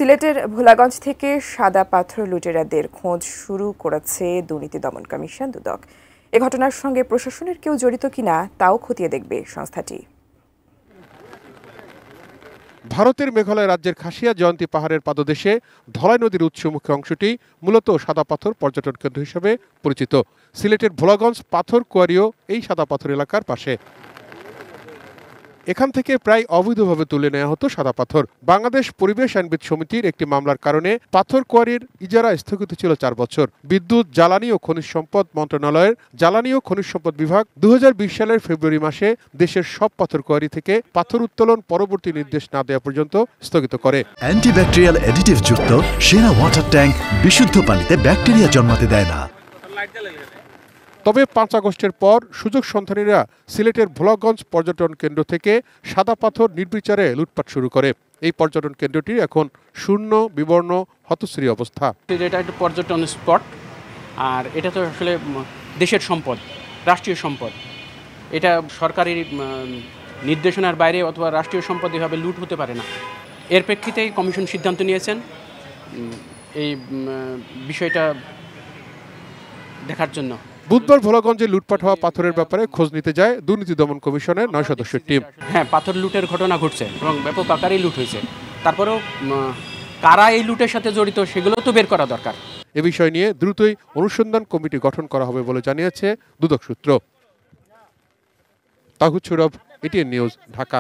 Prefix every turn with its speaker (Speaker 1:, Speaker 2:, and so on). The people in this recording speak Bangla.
Speaker 1: সিলেটের ভোলাগঞ্জ থেকে সাদা পাথর লুটেরাদের খোঁজ শুরু করেছে দুর্নীতি দমন কমিশন দুদক। এ ঘটনার সঙ্গে প্রশাসনের কেউ জড়িত কিনা তাও খতিয়ে দেখবে সংস্থাটি।
Speaker 2: ভারতের মেঘালয় রাজ্যের খাসিয়া জয়ন্তী পাহাড়ের পাদদেশে ধলাই নদীর উৎসমুখী অংশটি মূলত সাদা পাথর পর্যটন কেন্দ্র হিসেবে পরিচিত। সিলেটের ভোলাগঞ্জ পাথর কোয়ারিও এই সাদা পাথর এলাকার পাশে। এখান থেকে প্রায় অবৈধভাবে তুলে নেওয়া হতো সাদা পাথর। বাংলাদেশ পরিবেশ আইনবিদ সমিতির একটি মামলার কারণে পাথর কোয়ারির ইজারা স্থগিত ছিল 4 বছর। বিদ্যুৎ, জ্বালানি ও খনিজ সম্পদ মন্ত্রণালয়ের জ্বালানি ও খনিজ সম্পদ বিভাগ 2020 সালের ফেব্রুয়ারি মাসে দেশের সব পাথর কোয়ারি থেকে পাথর উত্তোলন পরবর্তী নির্দেশ না দেওয়া পর্যন্ত স্থগিত করে।
Speaker 3: অ্যান্টিব্যাকটেরিয়াল অ্যাডিটিভ যুক্ত সেরা ওয়াটার ট্যাঙ্ক বিশুদ্ধ পানিতে ব্যাকটেরিয়া জন্মাতে দেয় না।
Speaker 2: তবে 5 আগস্টের পর সুযোগ সন্ধানীরা সিলেটের ভোলাগঞ্জ পর্যটন কেন্দ্র থেকে সাদা পাথর নির্বিচারে লুটপাট শুরু করে। এই পর্যটন কেন্দ্রটি এখন শূন্য, বিবর্ণ, হতশ্রী অবস্থা।
Speaker 4: এটা একটা পর্যটন স্পট, আর এটা তো আসলে দেশের সম্পদ, রাষ্ট্রীয় সম্পদ। এটা সরকারি নির্দেশনার বাইরে অথবা রাষ্ট্রীয় সম্পদ এভাবে লুট হতে পারে না। এর প্রেক্ষিতেই কমিশন সিদ্ধান্ত নিয়েছেন এই বিষয়টা দেখার জন্য।
Speaker 2: বুধবার ভোলাগঞ্জে লুটপাট হওয়া পাথরের ব্যাপারে খোঁজ নিতে যায় দুর্নীতি দমন কমিশনের 9 সদস্যের টিম।
Speaker 4: হ্যাঁ, পাথর লুটের ঘটনা ঘটছে এবং ব্যাপক আকারেই লুট হয়েছে। তারপরেও কারা এই লুটের সাথে জড়িত সেগুলো তো বের করা দরকার।
Speaker 2: এ বিষয় নিয়ে দ্রুতই অনুসন্ধান কমিটি গঠন করা হবে বলে জানিয়েছে দুদক সূত্র। Towhid সুরভ, ATN news, Dhaka.